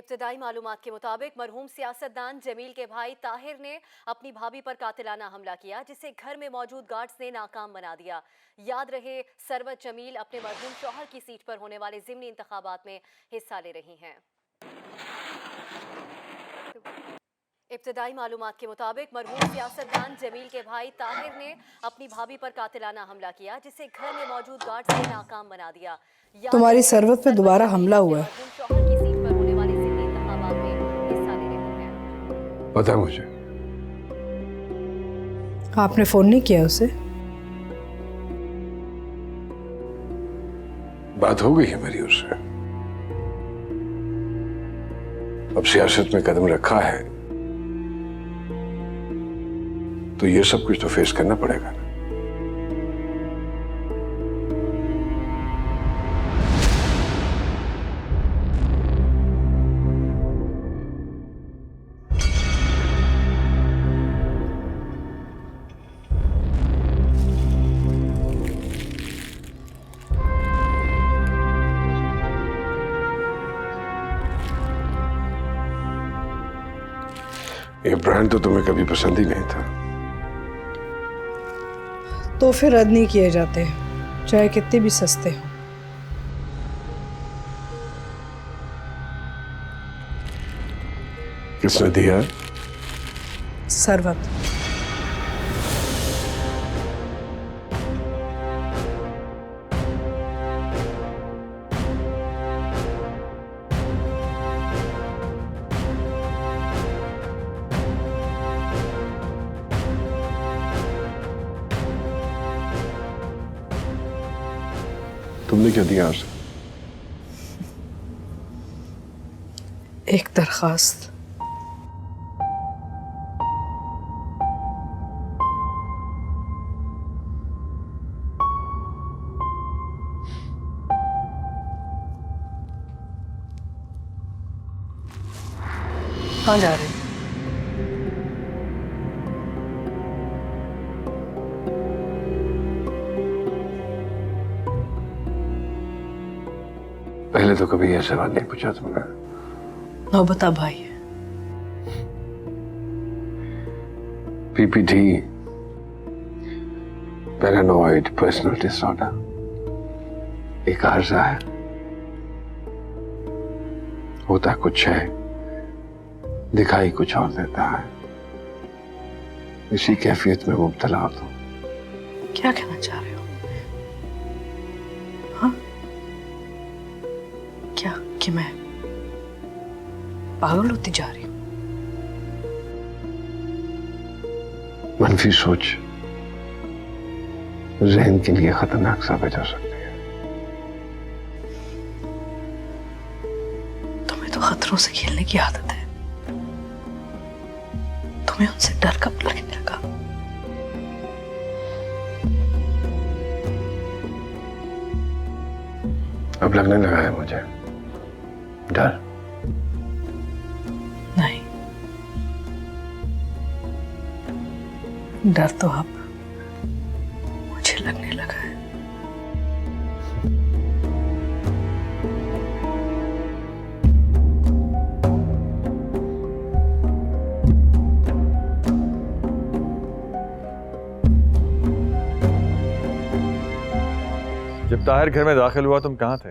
इब्तदाई मालूमात के मुताबिक मरहूम सियासतदान जमील के भाई ताहिर ने अपनी भाभी पर कातिलाना हमला किया, जिसे घर में मौजूद गार्ड्स ने नाकाम बना दिया। याद रहे, सरवत जमील अपने मरहूम शौहर की सीट पर होने वाले ज़िमनी इंतखाबात में हिस्सा ले रही हैं। इब्तदाई मालूमात के मुताबिक मरहूम सियासतदान जमील के भाई ताहिर ने अपनी भाभी पर कातिलाना हमला किया, जिसे घर में मौजूद गार्ड्स ने नाकाम बना दिया। तुम्हारी सरवत पे दोबारा हमला हुआ है। शौहर की सीट पर होने वाले ज़िमनी इंतखाबात में हिस्सा ले रही हैं। पता है मुझे। आपने फोन नहीं किया उसे? बात हो गई है मेरी उससे। अब सियासत में कदम रखा है तो ये सब कुछ तो फेस करना पड़ेगा ना। ये ब्रांड तो तुम्हें कभी पसंद ही नहीं था। तो फिर रद्द नहीं किए जाते, चाहे कितने भी सस्ते हो। किसने दिया? सरवत। तुमने क्या दिया उसे? एक दरखास्त। कहाँ जा रहे हैं? पहले तो कभी यह सवाल नहीं पूछा तुमने। नौबत अब आई है। पीपीटी, पैरानॉइड पर्सनल डिसऑर्डर, एक आर्जा है। होता कुछ है, दिखाई कुछ और देता है। इसी कैफियत में मुब्तला हो तुम। क्या कहना चाह रहे हो? हाँ, क्या कि मैं पागल होती जा रही हूँ? मनफी सोच जहन के लिए खतरनाक साबित हो सकती है। तुम्हें तो खतरों से खेलने की आदत है। तुम्हें उनसे डर कब लगने लगा? अब लगने लगा है मुझे डर। नहीं, डर तो अब मुझे लगने लगा है। जब ताहिर घर में दाखिल हुआ तुम कहाँ थे?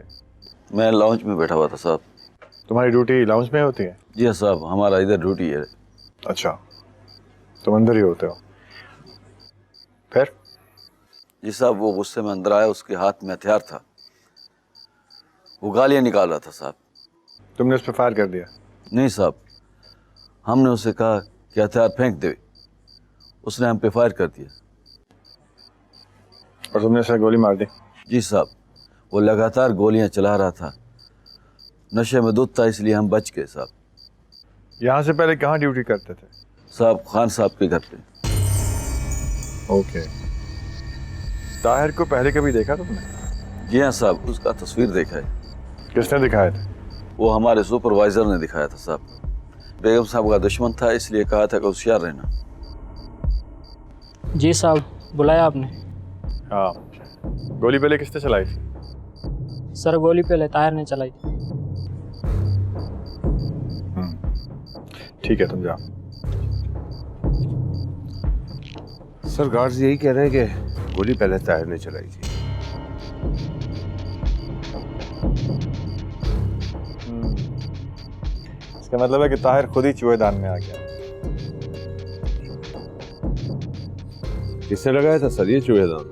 मैं लाउंज में बैठा हुआ था साहब। तुम्हारी ड्यूटी लाउंज में होती है? जी हाँ साहब, हमारा इधर ड्यूटी है। अच्छा, तुम अंदर ही होते हो। फिर? जी साहब, वो गुस्से में अंदर आया, उसके हाथ में हथियार था, वो गालियाँ निकाल रहा था साहब। तुमने उस पर फायर कर दिया? नहीं साहब, हमने उसे कहा कि हथियार फेंक दे, उसने हम पे फायर कर दिया। और तुमने उसे गोली मार दी? जी साहब, वो लगातार गोलियां चला रहा था, नशे में धुत था, इसलिए हम बच गए साहब। यहाँ से पहले कहाँ ड्यूटी करते थे? साहब, खान साहब के घर पे। ओके। ताहिर को पहले कभी देखा तुमने? जी हाँ साहब, उसका तस्वीर देखा है। किसने दिखाया था? वो हमारे सुपरवाइजर ने दिखाया था साहब। बेगम साहब का दुश्मन था, इसलिए कहा था कि होशियार रहना। जी साहब, बुलाया आपने? हाँ। गोली पहले किसने चलाई थी? सर, गोली पहले ताहिर ने चलाई। ठीक है, तुम जाओ। सर गार्ड्स यही कह रहे हैं कि गोली पहले ताहिर ने चलाई थी। इसका मतलब है कि ताहिर खुद ही चूहेदान में आ गया। किसने लगाया था सर ये चूहेदान?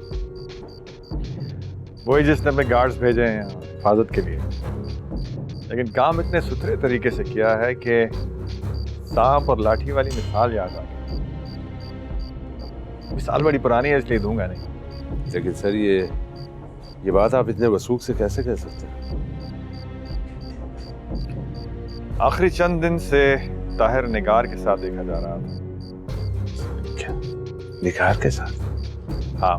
वही जिसने अपने गार्ड्स भेजे हैं यहाँ हिफाजत के लिए, लेकिन काम इतने सुथरे तरीके से किया है कि सांप और लाठी वाली मिसाल याद आ गई। मिसाल बड़ी पुरानी है इसलिए दूंगा नहीं। लेकिन सर ये बात आप इतने वसूख से कैसे कह सकते हैं? आखिरी चंद दिन से ताहिर निगार के साथ देखा जा रहा था। क्या निगार के साथ? हाँ,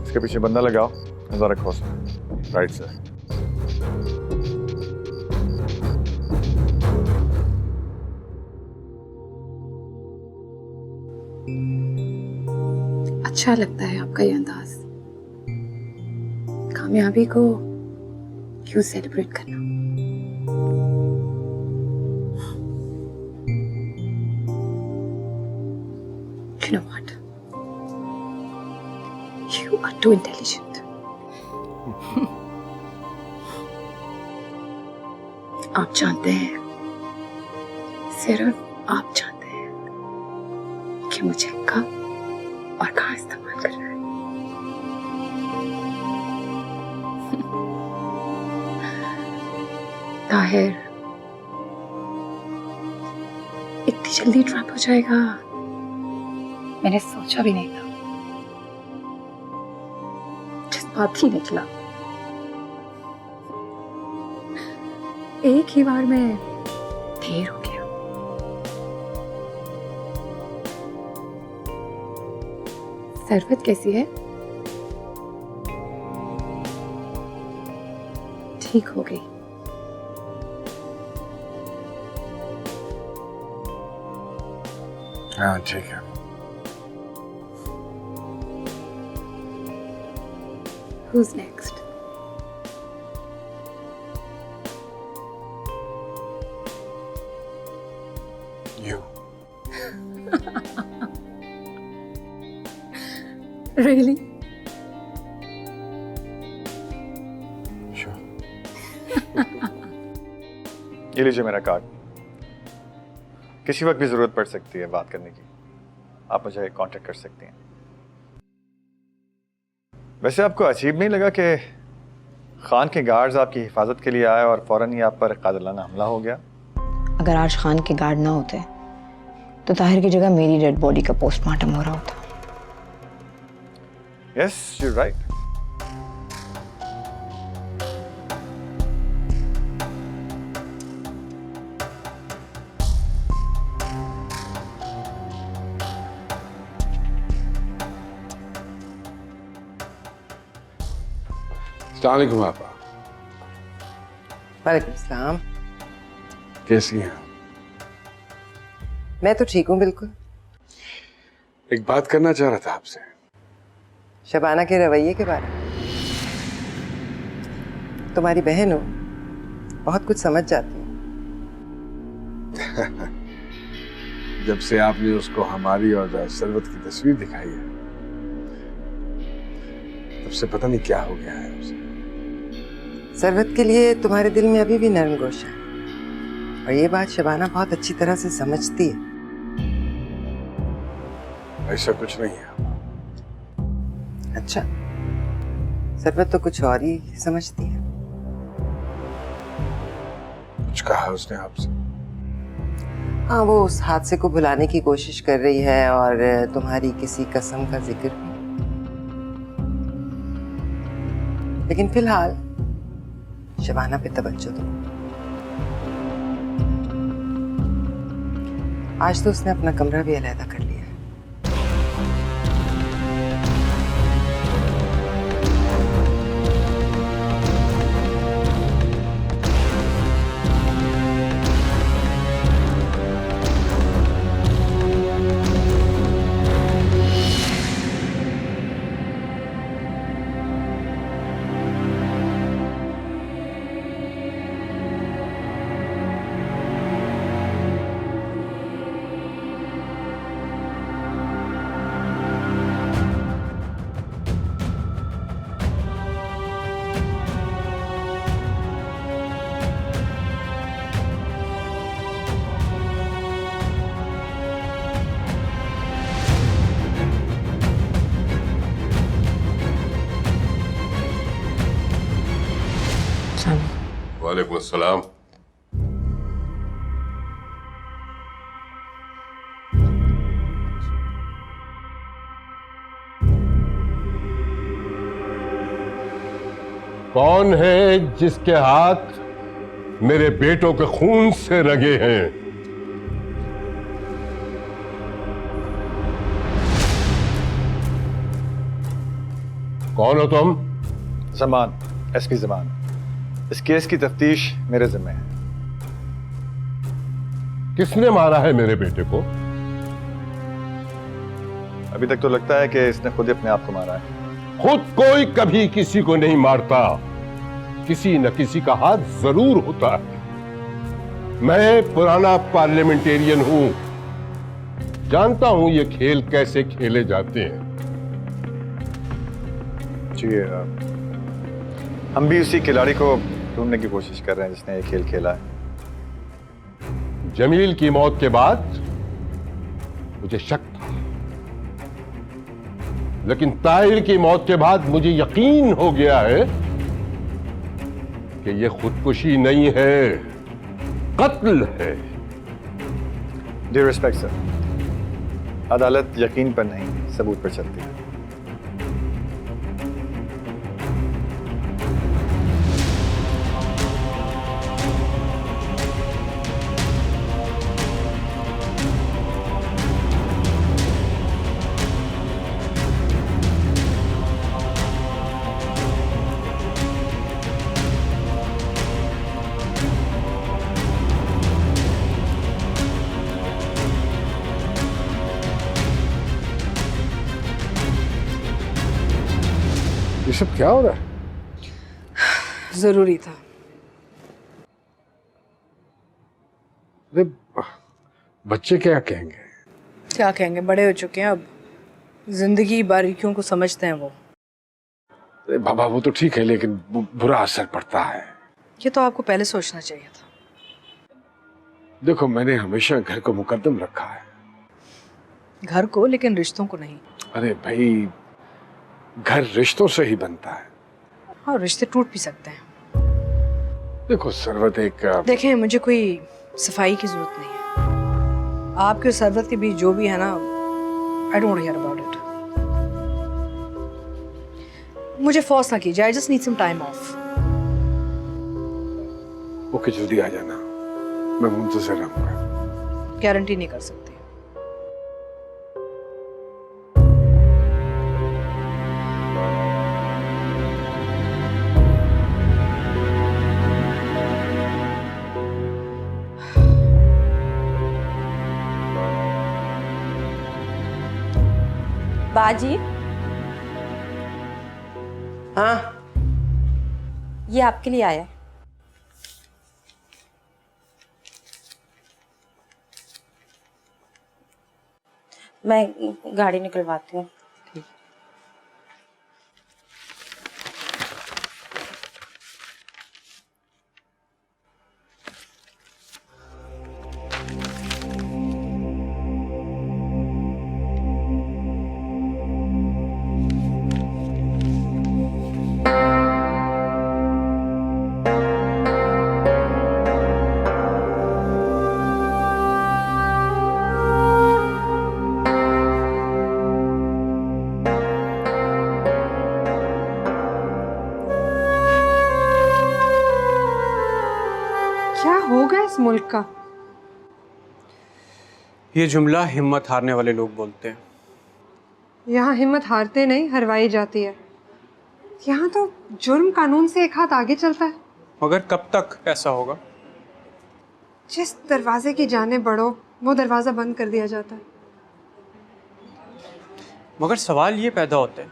इसके पीछे बंदा लगाओ, नजर रखो। Right sir. अच्छा लगता है आपका ये अंदाज, कामयाबी को क्यों सेलिब्रेट करना। You know what? You are too intelligent. आप जानते हैं, सिर्फ आप जानते हैं कि मुझे कब और कहाँ इस्तेमाल कर रहा है। ताहिर इतनी जल्दी ट्रैप हो जाएगा मैंने सोचा भी नहीं था। जज्बात ही निकला, एक ही बार में ढेर हो गया। सरवत कैसी है? ठीक हो गई? हाँ ठीक है। Who's next? You. Really? Sure. ये लीजिए मेरा कार्ड। किसी वक्त भी जरूरत पड़ सकती है बात करने की, आप मुझे कांटेक्ट कर सकती हैं। वैसे आपको अजीब नहीं लगा कि खान के गार्ड्स आपकी हिफाजत के लिए आए और फौरन ही आप पर कातिलाना हमला हो गया? अगर आज खान के गार्ड ना होते तो ताहिर की जगह मेरी डेड बॉडी का पोस्टमार्टम हो रहा होता। Yes, you right. अस्सलाम वालेकुम आपा। वालेकुम सलाम। कैसी हैं? मैं तो ठीक हूँ बिल्कुल। एक बात करना चाह रहा था आपसे। शबाना के रवैये के बारे में। तुम्हारी बहन हो, बहुत कुछ समझ जाती हूँ। जब से आपने उसको हमारी और सरवत की तस्वीर दिखाई है, तब से पता नहीं क्या हो गया है उसे। सरवत के लिए तुम्हारे दिल में अभी भी नरम गोशा है, और ये बात शबाना बहुत अच्छी तरह से समझती है। ऐसा कुछ नहीं है। अच्छा, सरवत तो कुछ और ही समझती है। कुछ कहा उसने आपसे? हाँ, वो उस हादसे को भुलाने की कोशिश कर रही है और तुम्हारी किसी कसम का जिक्र भी। लेकिन फिलहाल शबाना पे तवज्जो दो। आज तो उसने अपना कमरा भी अलहदा कर लिया है। वालेकुम अस्सलाम। कौन है जिसके हाथ मेरे बेटों के खून से रंगे हैं? कौन हो तुम? जमान, एसपी जमान। इस केस की तफ्तीश मेरे जिम्मे है। किसने मारा है मेरे बेटे को? अभी तक तो लगता है कि इसने खुद ही अपने आप को मारा है। खुद कोई कभी किसी को नहीं मारता, किसी न किसी का हाथ जरूर होता है। मैं पुराना पार्लियामेंटेरियन हूं, जानता हूं ये खेल कैसे खेले जाते हैं। जी, हम भी उसी खिलाड़ी को ढूंढने की कोशिश कर रहे हैं जिसने ये खेल खेला है। जमील की मौत के बाद मुझे शक था, लेकिन ताहिर की मौत के बाद मुझे यकीन हो गया है कि यह खुदकुशी नहीं है, कत्ल है। ड्यू रिस्पेक्ट सर, अदालत यकीन पर नहीं सबूत पर चलती है। ये सब क्या हो रहा है? जरूरी था। अरे बच्चे क्या कहेंगे? क्या कहेंगे, बड़े हो चुके हैं अब, जिंदगी की बारीकियों को समझते हैं वो। अरे बाबा वो तो ठीक है, लेकिन बुरा असर पड़ता है। ये तो आपको पहले सोचना चाहिए था। देखो मैंने हमेशा घर को मुकद्दम रखा है। घर को, लेकिन रिश्तों को नहीं। अरे भाई, घर रिश्तों से ही बनता है। और रिश्ते टूट भी सकते हैं। देखो सरवत एक देखें, मुझे कोई सफाई की जरूरत नहीं है। आपके और सरवत के बीच जो भी है ना, I don't hear about it. मुझे फोर्स ना कीजिए, I just need some time off. Okay, जल्दी आ जाना, मैं मुंतज़िर रहूंगा। गारंटी नहीं कर सकती। बाजी, हाँ ये आपके लिए आया है। मैं गाड़ी निकलवाती हूँ। क्या होगा इस मुल्क का? ये जुमला हिम्मत हारने वाले लोग बोलते हैं। यहाँ हिम्मत हारते नहीं, हरवाई जाती है। यहाँ तो जुर्म कानून से एक हाथ आगे चलता है। मगर कब तक ऐसा होगा? जिस दरवाजे की जाने बढ़ो, वो दरवाजा बंद कर दिया जाता है। मगर सवाल ये पैदा होता है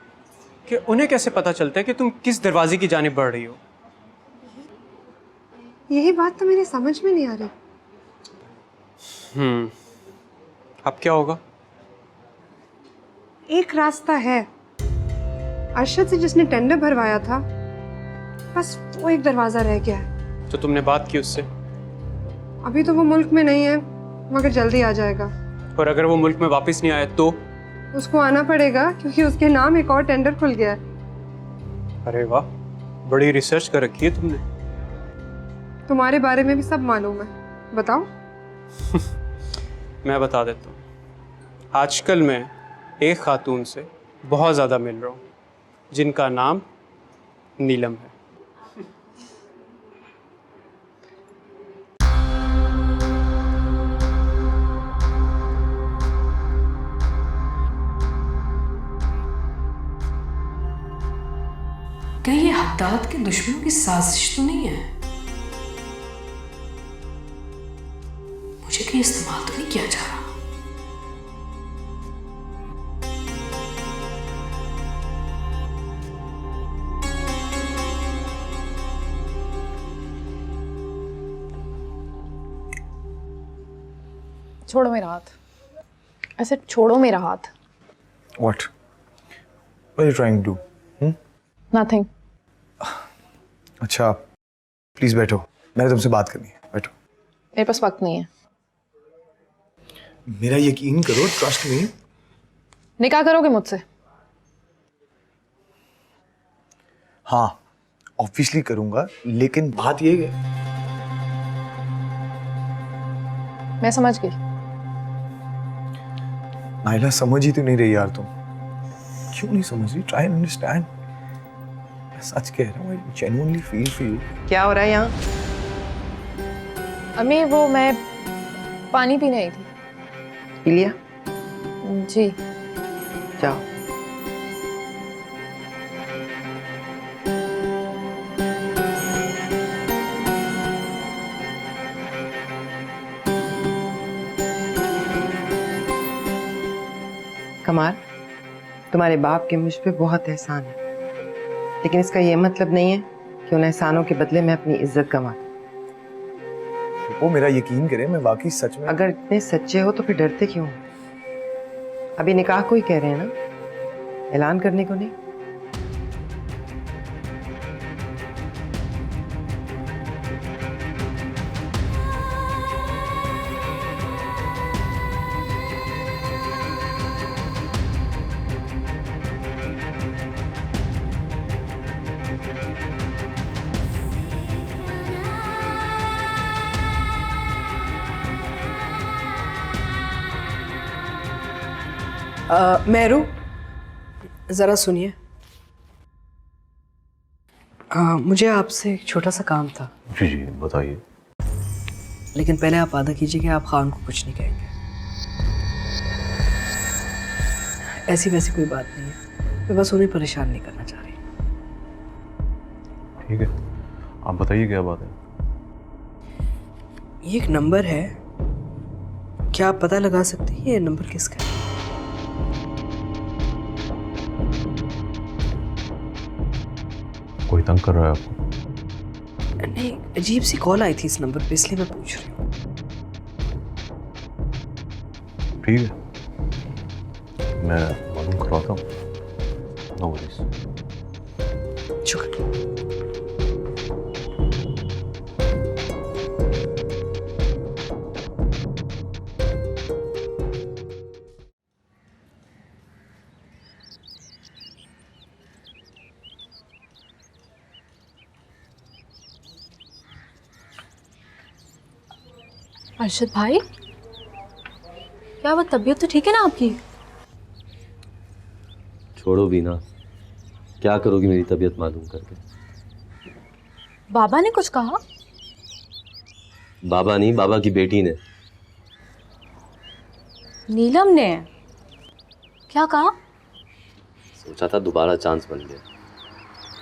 कि उन्हें कैसे पता चलता है कि तुम किस दरवाजे की जानिब बढ़ रही हो? यही बात तो मेरी समझ में नहीं आ रही। अब क्या होगा? एक रास्ता है। अरशद से जिसने टेंडर भरवाया था, बस वो एक दरवाजा रह गया है। तो तुमने बात की उससे? अभी तो वो मुल्क में नहीं है, मगर जल्दी आ जाएगा। और अगर वो मुल्क में वापस नहीं आया तो? उसको आना पड़ेगा, क्योंकि उसके नाम एक और टेंडर खुल गया है। अरे वाह, बड़ी रिसर्च कर रखी है तुमने। तुम्हारे बारे में भी सब मालूम है, बताओ। मैं बता देता हूँ। आजकल मैं एक खातून से बहुत ज़्यादा मिल रहा हूँ जिनका नाम नीलम है। कहीं ये हद्दाद के दुश्मनों की साजिश तो नहीं है? मुझे कहीं इस्तेमाल तो नहीं किया जा रहा? छोड़ो मेरा हाथ, ऐसे छोड़ो मेरा हाथ। What? What are you trying to do? Nothing. अच्छा, प्लीज बैठो, मैंने तुमसे बात करनी है, बैठो। मेरे पास वक्त नहीं है। मेरा यकीन करो, ट्रस्ट मी। निकाह करोगे मुझसे? हाँ, ऑब्वियसली करूंगा, लेकिन बात ये है। मैं समझ गई। नाइला समझ ही तो नहीं रही यार तुम। क्यों नहीं समझ रही? Try and understand. मैं सच कह रहा हूँ, I genuinely feel for you. क्या हो रहा है यहाँ? अम्मी वो मैं पानी पीने आई थी। पी लिया? जी। जाओ। कमाल, तुम्हारे बाप के मुझ पे बहुत एहसान है, लेकिन इसका ये मतलब नहीं है कि उन एहसानों के बदले में अपनी इज्जत गंवा दूं। वो मेरा यकीन करे, मैं वाकई सच में। अगर इतने सच्चे हो तो फिर डरते क्यों? अभी निकाह को ही कह रहे हैं ना, ऐलान करने को नहीं। मेहरू, ज़रा सुनिए। मुझे आपसे एक छोटा सा काम था। जी जी बताइए। लेकिन पहले आप वादा कीजिए कि आप खान को कुछ नहीं कहेंगे। ऐसी वैसी कोई बात नहीं है, मैं बस उन्हें परेशान नहीं करना चाह रही। ठीक है, आप बताइए क्या बात है। ये एक नंबर है, क्या आप पता लगा सकते हैं ये नंबर किसका है? कोई तंग कर रहा है आपको? नहीं, अजीब सी कॉल आई थी इस नंबर पे, इसलिए मैं पूछ रही हूँ। ठीक है, मैं मालूम करवाता हूँ। No worries. शुक्रिया। अर्शद भाई, क्या वो तबीयत तो ठीक है ना आपकी? छोड़ो बीना, क्या करोगी मेरी तबीयत मालूम करके? बाबा ने कुछ कहा? बाबा नहीं, बाबा की बेटी ने। नीलम ने क्या कहा? सोचा था दोबारा चांस बन गया,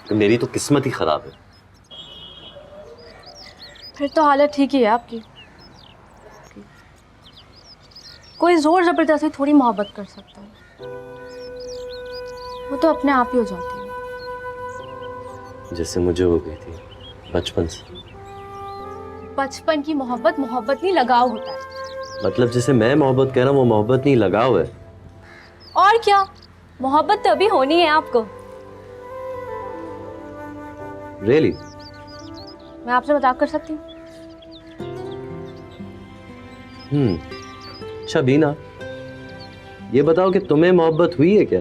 तो मेरी तो किस्मत ही खराब है। फिर तो हालत ठीक ही है आपकी। कोई जोर जबरदस्ती थोड़ी मोहब्बत कर सकता है, वो तो अपने आप ही हो जाती है। जैसे मुझे हो गई थी बचपन से। बचपन की मोहब्बत मोहब्बत नहीं, लगाव होता है। मतलब जैसे मैं मोहब्बत कह रहा हूँ वो मोहब्बत नहीं, लगाव है। और क्या, मोहब्बत तो अभी होनी है आपको। रियली? मैं आपसे मजाक कर सकती हूँ? अच्छा बीना, ये बताओ कि तुम्हें मोहब्बत हुई है क्या?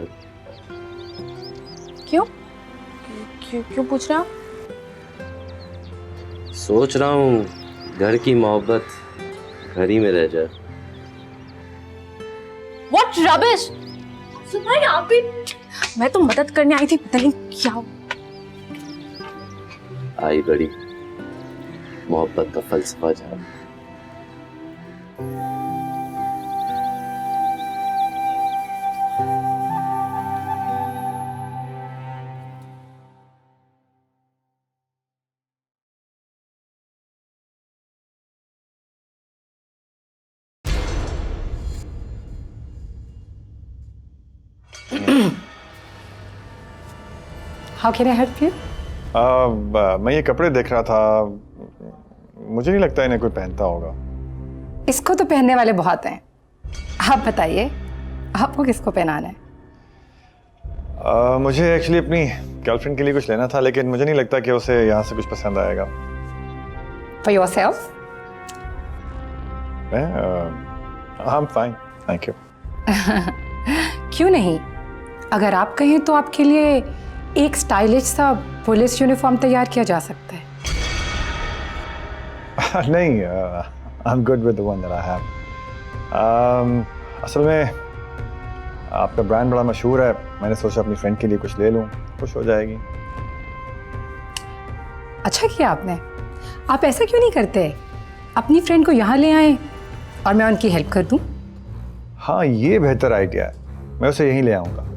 क्यों क्यों क्यों पूछ रहे हो? सोच रहा हूँ घर की मोहब्बत घर ही में रह जाए। What rubbish! सुना आप भी? मैं तो मदद करने आई थी, पता नहीं क्या। आई बड़ी मोहब्बत का फलसफा जान। How can I help you? मैं ये कपड़े देख रहा था, मुझे नहीं लगता इन्हें कोई पहनता होगा। इसको तो पहनने वाले बहुत हैं। आप बताइए, आपको किसको पहनाना है? मुझे एक्चुअली अपनी गर्लफ्रेंड के लिए कुछ लेना था, लेकिन मुझे नहीं लगता कि उसे यहाँ से कुछ पसंद आएगा। For yourself? I'm fine, thank you. क्यों नहीं? अगर आप कहें तो आपके लिए एक स्टाइलिश सा पुलिस यूनिफॉर्म तैयार किया जा सकता है। नहीं, I'm good with the one that I have. असल में आपका ब्रांड बड़ा मशहूर है, मैंने सोचा अपनी फ्रेंड के लिए कुछ ले लूँ, खुश हो जाएगी। अच्छा किया आपने। आप ऐसा क्यों नहीं करते? अपनी फ्रेंड को यहाँ ले आए और मैं उनकी हेल्प कर दूँ। हाँ, ये बेहतर आइडिया है, मैं उसे यहीं ले आऊँगा।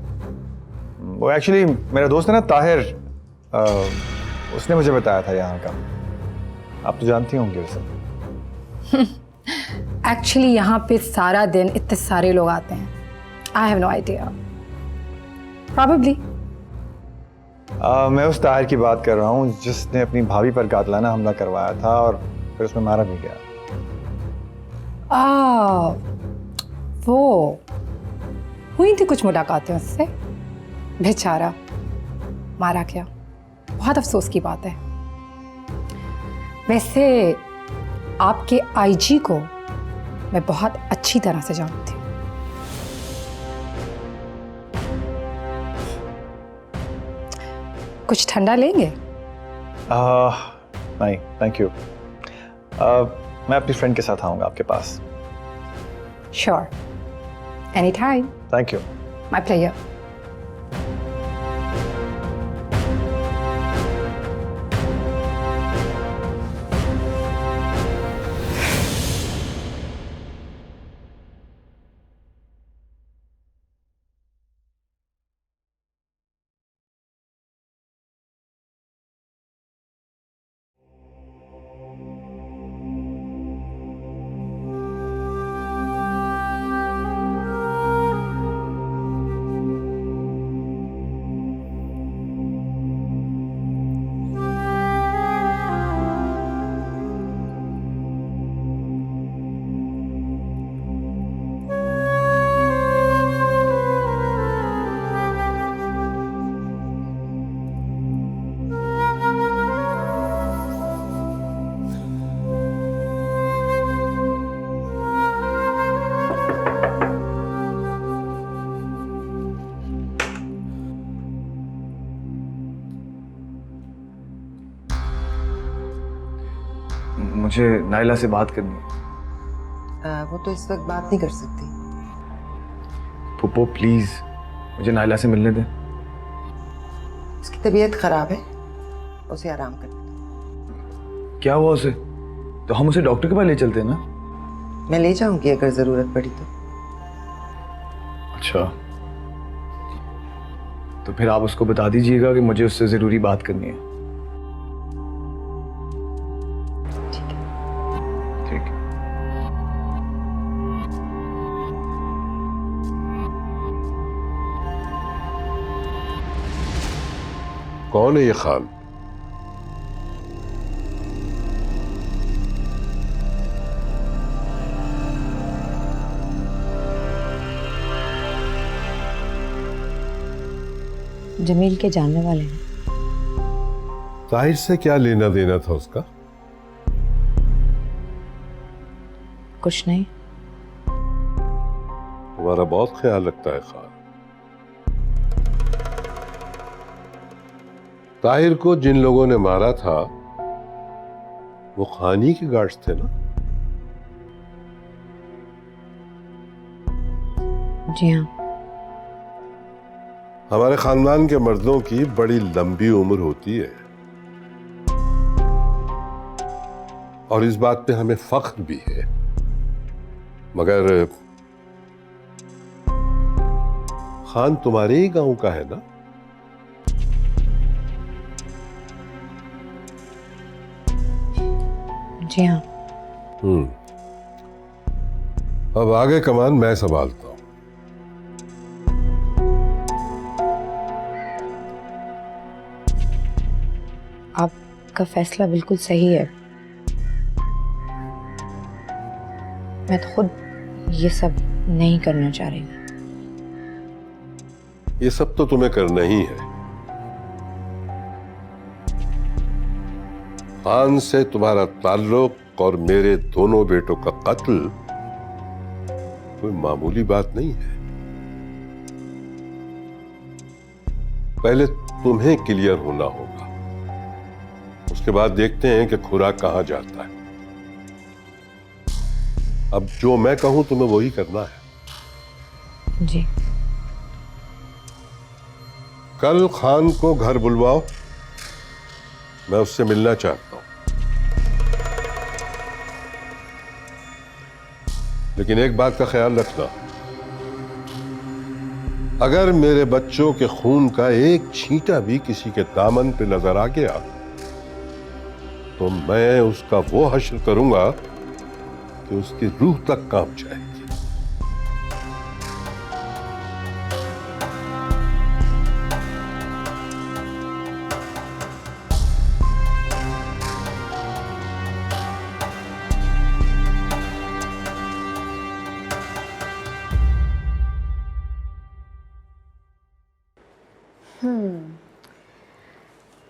वो एक्चुअली मेरा दोस्त है ना ताहिर, उसने मुझे बताया था यहाँ का। आप तो जानती होंगे उसे। एक्चुअली यहाँ पे सारा दिन इतने सारे लोग आते हैं। I have no idea. Probably. मैं उस ताहिर की बात कर रहा हूँ जिसने अपनी भाभी पर कातिलाना हमला करवाया था और फिर उसमें मारा भी गया। वो हुई थी कुछ मुलाकातें उससे। बेचारा मारा गया, बहुत अफसोस की बात है। वैसे आपके आईजी को मैं बहुत अच्छी तरह से जानती हूँ। कुछ ठंडा लेंगे? नहीं, थैंक यू। मैं अपनी फ्रेंड के साथ आऊँगा आपके पास। Sure, any time. Thank you. My pleasure. मुझे नाइला से बात करनी है। वो तो इस वक्त बात नहीं कर सकती। पुप्पो प्लीज मुझे नाइला से मिलने दें। उसकी तबीयत खराब है, उसे आराम करने दो। क्या हुआ उसे? तो हम उसे डॉक्टर के पास ले चलते हैं ना। मैं ले जाऊंगी अगर जरूरत पड़ी तो। अच्छा, तो फिर आप उसको बता दीजिएगा कि मुझे उससे जरूरी बात करनी है। कौन है ये खान? जमील के जानने वाले हैं। ताहिर से क्या लेना देना था उसका? कुछ नहीं। तुम्हारा बहुत ख्याल रखता है खान। ताहिर को जिन लोगों ने मारा था वो खानी के गार्ड्स थे ना? जी हाँ। हमारे खानदान के मर्दों की बड़ी लंबी उम्र होती है और इस बात पे हमें फख्र भी है, मगर खान तुम्हारे ही गांव का है ना? जी हाँ। अब आगे कमान मैं संभालता हूं। आपका फैसला बिल्कुल सही है। मैं तो खुद ये सब नहीं करना चाह रही। ये सब तो तुम्हें करना ही है। खान से तुम्हारा ताल्लुक और मेरे दोनों बेटों का कत्ल कोई मामूली बात नहीं है। पहले तुम्हें क्लियर होना होगा, उसके बाद देखते हैं कि खुराक कहां जाता है। अब जो मैं कहूं तुम्हें वही करना है। जी। कल खान को घर बुलवाओ, मैं उससे मिलना चाहता हूं। लेकिन एक बात का ख्याल रखना, अगर मेरे बच्चों के खून का एक छींटा भी किसी के दामन पे नजर आ गया तो मैं उसका वो हश्र करूंगा कि उसकी रूह तक कांप जाएगी।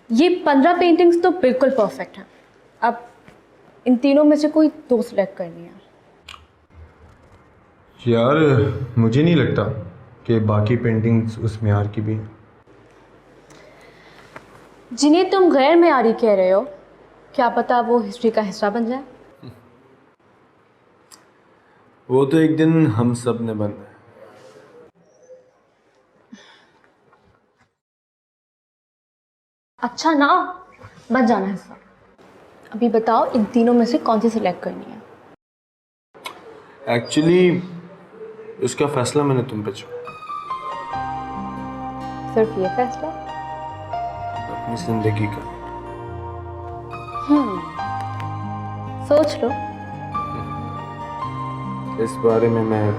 ये 15 पेंटिंग्स तो बिल्कुल परफेक्ट हैं। अब इन तीनों में से कोई 2 सिलेक्ट करनी है। यार मुझे नहीं लगता कि बाकी पेंटिंग्स उस मेयार की भी हैं। जिन्हें तुम गैर मेयारी कह रहे हो, क्या पता वो हिस्ट्री का हिस्सा बन जाए। वो तो एक दिन हम सब ने बनना है। अच्छा ना, बच जाना हिस्सा। अभी बताओ इन तीनों में से कौन सी सिलेक्ट करनी है। एक्चुअली उसका फैसला मैंने तुम पे छोड़ा। सिर्फ ये फैसला? अपनी जिंदगी का। सोच लो। इस बारे में मैं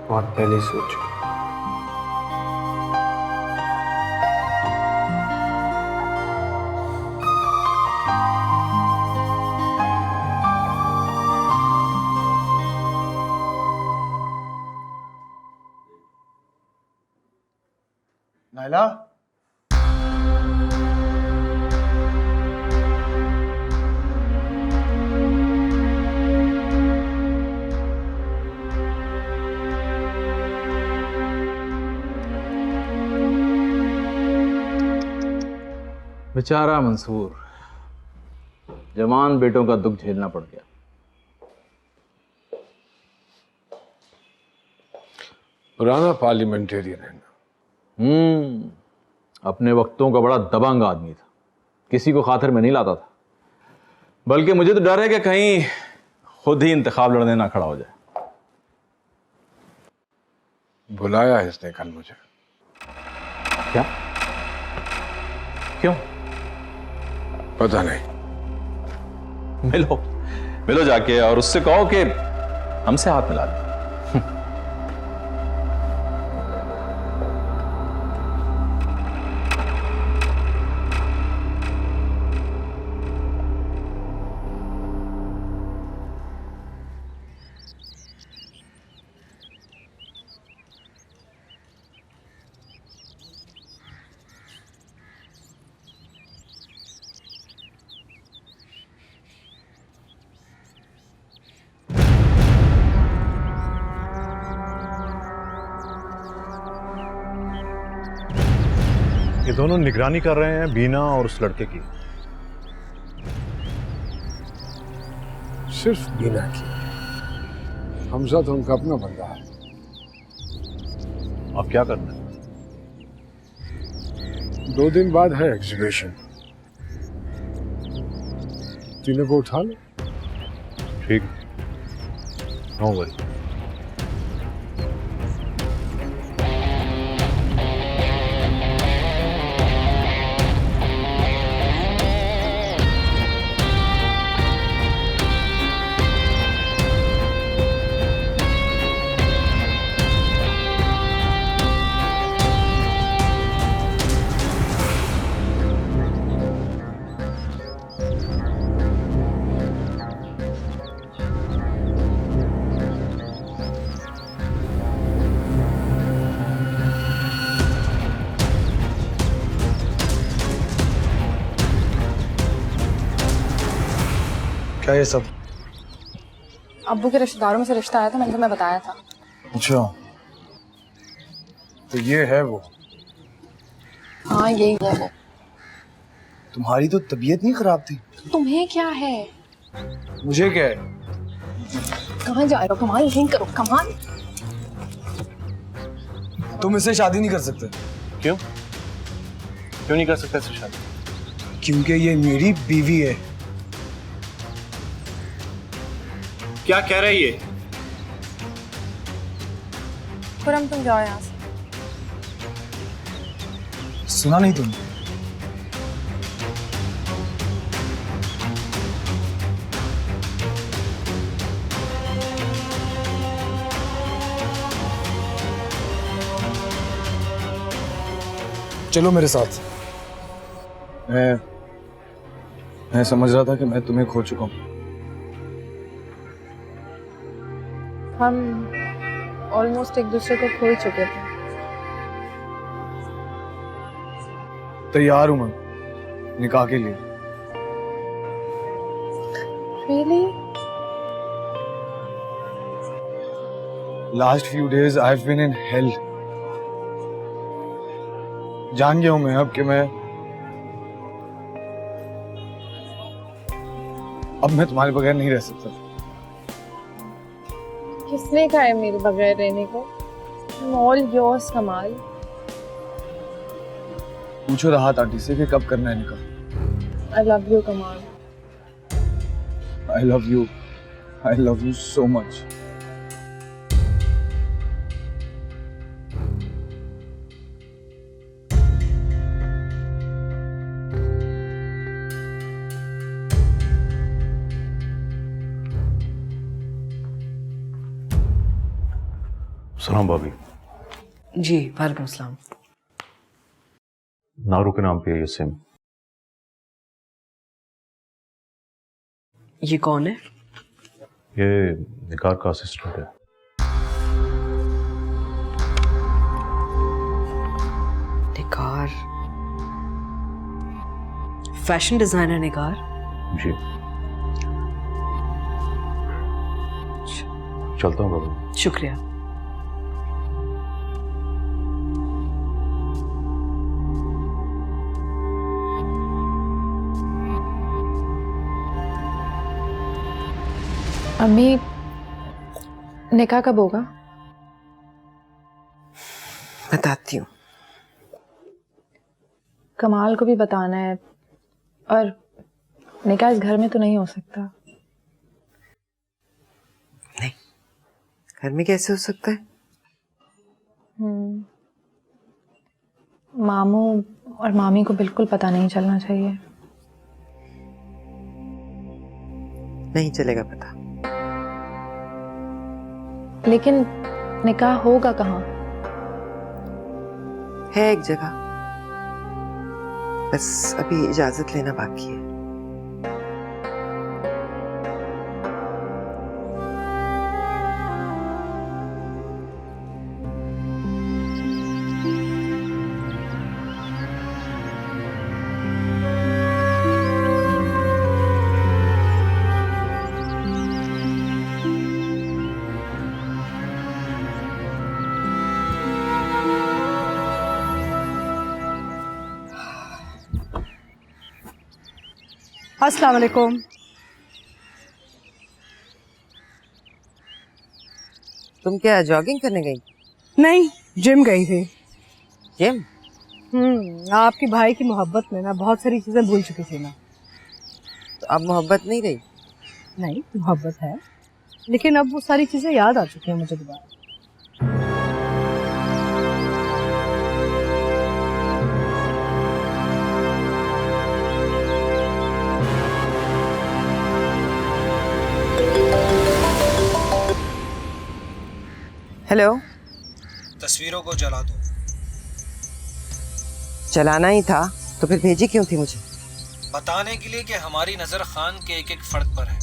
बहुत पहले सोच चुका। नायला, बेचारा मंसूर, जवान बेटों का दुख झेलना पड़ गया। पुराना पार्लियामेंटेरियन है ना। अपने वक्तों का बड़ा दबंग आदमी था, किसी को खातिर में नहीं लाता था। बल्कि मुझे तो डर है कि कहीं खुद ही इंतखाब लड़ने ना खड़ा हो जाए। बुलाया है इसने कल मुझे। क्या? क्यों? पता नहीं। मिलो मिलो जाके और उससे कहो कि हमसे हाथ मिला ले। ये दोनों निगरानी कर रहे हैं बीना और उस लड़के की। सिर्फ बीना की। हमजा तो उनका अपना बंदा है। अब क्या करना है? 2 दिन बाद है एग्जीबिशन, तीनों को उठा लो। ठीक, नो वरी। क्या ये सब? अब्बू के रिश्तेदारों में से रिश्ता आया था, मैंने तुम्हें बताया था। अच्छा, तो ये है वो? हाँ यही है वो। तुम्हारी तो तबीयत नहीं खराब थी? तुम्हें क्या है? मुझे क्या है? कहाँ जा रहे हो? कमाल नहीं करो, कमाल। तुम इससे शादी नहीं कर सकते। क्यों? क्यों नहीं कर सकते इससे शादी? क्योंकि ये मेरी बीवी है। क्या कह रही है? खुरम तुम जाओ यहाँ से। सुना नहीं तुमने? चलो मेरे साथ। मैं समझ रहा था कि मैं तुम्हें खो चुका हूँ। हम ऑलमोस्ट एक दूसरे को खो ही चुके थे। तैयार हूं मैं निकाह के लिए। Really? Last few days I've been in hell. जान गया हूं मैं अब कि मैं तुम्हारे बगैर नहीं रह सकता। किसने कहा है मेरे बगैर रहने को? I'm all yours, कमाल। पूछो राहत आंटी से कि कब करना है निकाह। I love you, कमाल। I love you. I love you so much. सलाम भाभी। जी वालेकुम सलाम। नारू के नाम पे है ये सिम। ये कौन है? ये निकार का असिस्टेंट है। निकार फैशन डिजाइनर निकार? जी। चलता हूँ भाभी। शुक्रिया। अम्मी, निकाह कब होगा? बताती हूँ। कमाल को भी बताना है, और निकाह इस घर में तो नहीं हो सकता। नहीं, घर में कैसे हो सकता है? मामू और मामी को बिल्कुल पता नहीं चलना चाहिए। नहीं चलेगा पता। लेकिन निकाह होगा कहाँ? है एक जगह, बस अभी इजाजत लेना बाकी है। अस्सलाम वालेकुम। तुम क्या जॉगिंग करने गई? नहीं, जिम गई थी। जिम? आपके भाई की मोहब्बत में ना बहुत सारी चीजें भूल चुकी थी मैं। तो अब मोहब्बत नहीं रही? नहीं, मोहब्बत है, लेकिन अब वो सारी चीजें याद आ चुकी हैं मुझे दोबारा। हेलो। तस्वीरों को जला दो। चलाना ही था तो फिर भेजी क्यों थी मुझे? बताने के लिए कि हमारी नजर खान के एक एक फर्द पर है।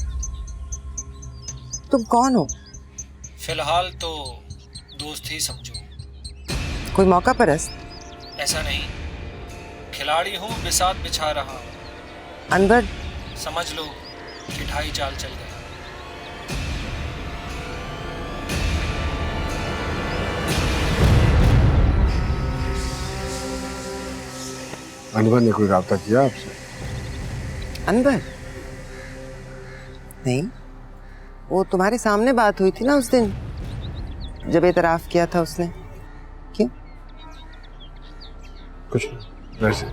तुम कौन हो? फिलहाल तो दोस्त ही समझो। कोई मौका परस्त? ऐसा नहीं, खिलाड़ी हूँ, बिसात बिछा रहा। अनवर, समझ लो कि ढाई चाल चल गया। अनवर ने कोई राब्ता किया आपसे? अनवर? नहीं, वो तुम्हारे सामने बात हुई थी ना उस दिन जब एतराफ किया था उसने। क्यों? कुछ नहीं, वैसे।